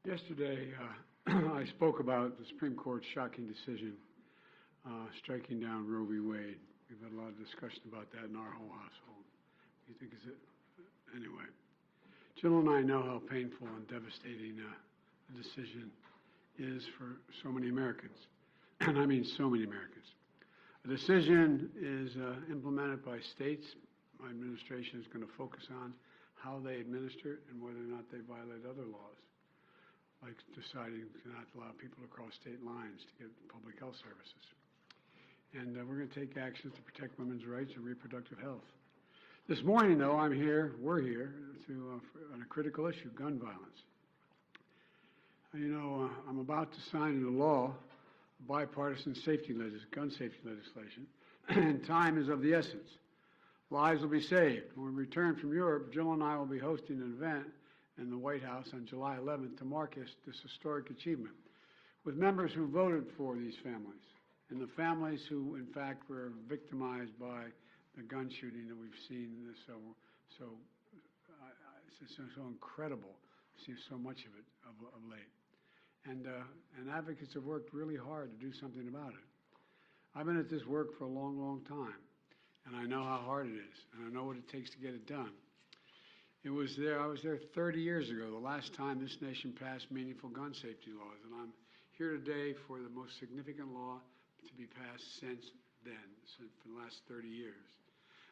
Yesterday, I spoke about the Supreme Court's shocking decision striking down Roe v. Wade. We've had a lot of discussion about that in our whole household. You think is it? Anyway, Jill and I know how painful and devastating the decision is for so many Americans, and I mean so many Americans. A decision is implemented by states. My administration is going to focus on how they administer it and whether or not they violate other laws, like deciding not to allow people to cross state lines to get public health services. And we're going to take actions to protect women's rights and reproductive health. This morning, though, we're here on a critical issue, gun violence. I'm about to sign into law bipartisan gun safety legislation, and time is of the essence. Lives will be saved. When we return from Europe, Jill and I will be hosting an event in the White House on July 11th to mark this historic achievement with members who voted for these families and the families who, in fact, were victimized by the gun shooting that we've seen. It's so incredible to see so much of it of late. And advocates have worked really hard to do something about it. I've been at this work for a long, long time, and I know how hard it is, and I know what it takes to get it done. I was there 30 years ago, the last time this nation passed meaningful gun safety laws, and I'm here today for the most significant law to be passed since then, for the last 30 years.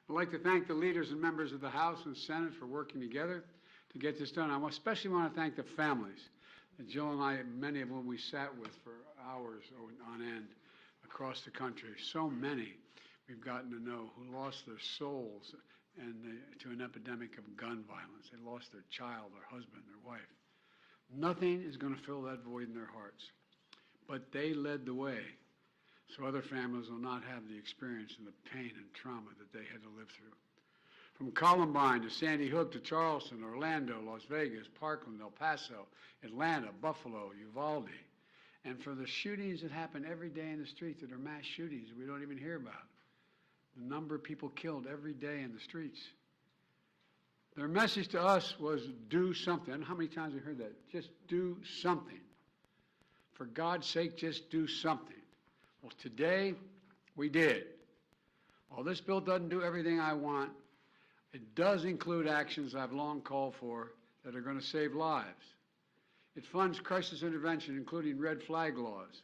I'd like to thank the leaders and members of the House and Senate for working together to get this done. I especially want to thank the families that Jill and I, many of whom we sat with for hours on end across the country. So many we've gotten to know who lost their souls to an epidemic of gun violence. They lost their child, their husband, their wife. Nothing is going to fill that void in their hearts. But they led the way so other families will not have the experience and the pain and trauma that they had to live through. From Columbine to Sandy Hook to Charleston, Orlando, Las Vegas, Parkland, El Paso, Atlanta, Buffalo, Uvalde, and for the shootings that happen every day in the streets that are mass shootings we don't even hear about. The number of people killed every day in the streets. Their message to us was do something. I don't know how many times we heard that. Just do something. For God's sake, just do something. Well, today we did. While this bill doesn't do everything I want, it does include actions I've long called for that are going to save lives. It funds crisis intervention, including red flag laws.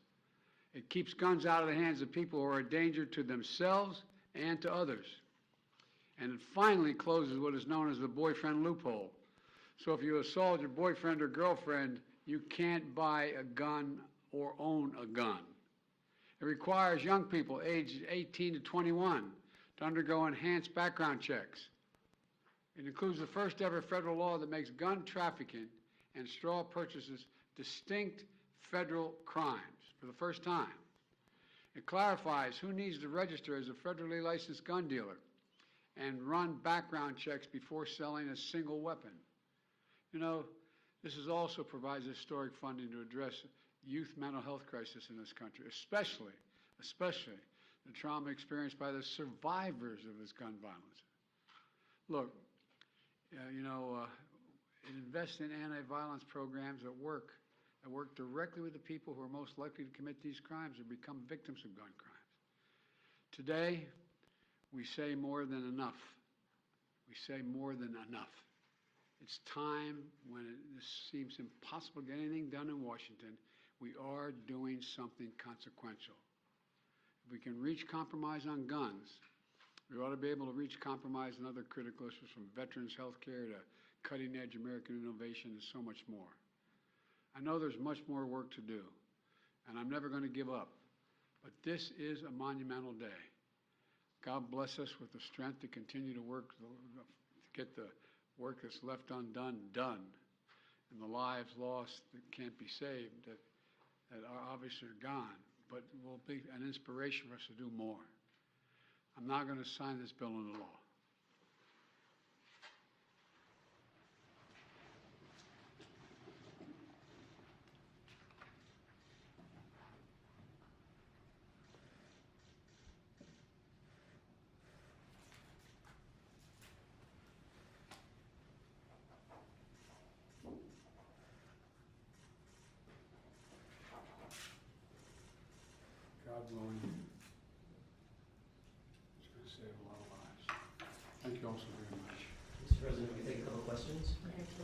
It keeps guns out of the hands of people who are a danger to themselves and to others. And it finally closes what is known as the boyfriend loophole. So if you assault your boyfriend or girlfriend, you can't buy a gun or own a gun. It requires young people aged 18 to 21 to undergo enhanced background checks. It includes the first ever federal law that makes gun trafficking and straw purchases distinct federal crimes for the first time. It clarifies who needs to register as a federally licensed gun dealer and run background checks before selling a single weapon. This also provides historic funding to address youth mental health crisis in this country, especially the trauma experienced by the survivors of this gun violence. Look, it invests in anti-violence programs that work directly with the people who are most likely to commit these crimes or become victims of gun crimes. Today, we say more than enough. We say more than enough. It's time when this seems impossible to get anything done in Washington, we are doing something consequential. If we can reach compromise on guns, we ought to be able to reach compromise on other critical issues, from veterans health care to cutting-edge American innovation and so much more. I know there's much more work to do, and I'm never going to give up. But this is a monumental day. God bless us with the strength to continue to work, to get the work that's left undone done, and the lives lost that can't be saved, that are obviously gone, but will be an inspiration for us to do more. I'm not going to sign this bill into law. God willing, it's going to save a lot of lives. Thank you all so very much. Mr. President, we can take a couple questions. Thanks.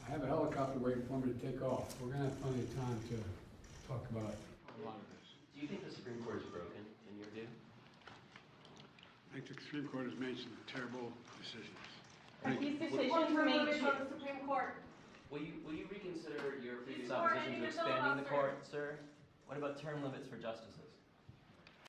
I have a helicopter waiting for me to take off. We're going to have plenty of time to talk about a lot of this. Do you think the Supreme Court is broken, in your view? I think the Supreme Court has made some terrible decisions. These decisions made on the Supreme Court. Will you reconsider your previous Before opposition any to of the expanding the filibuster. court, sir? What about term limits for justices?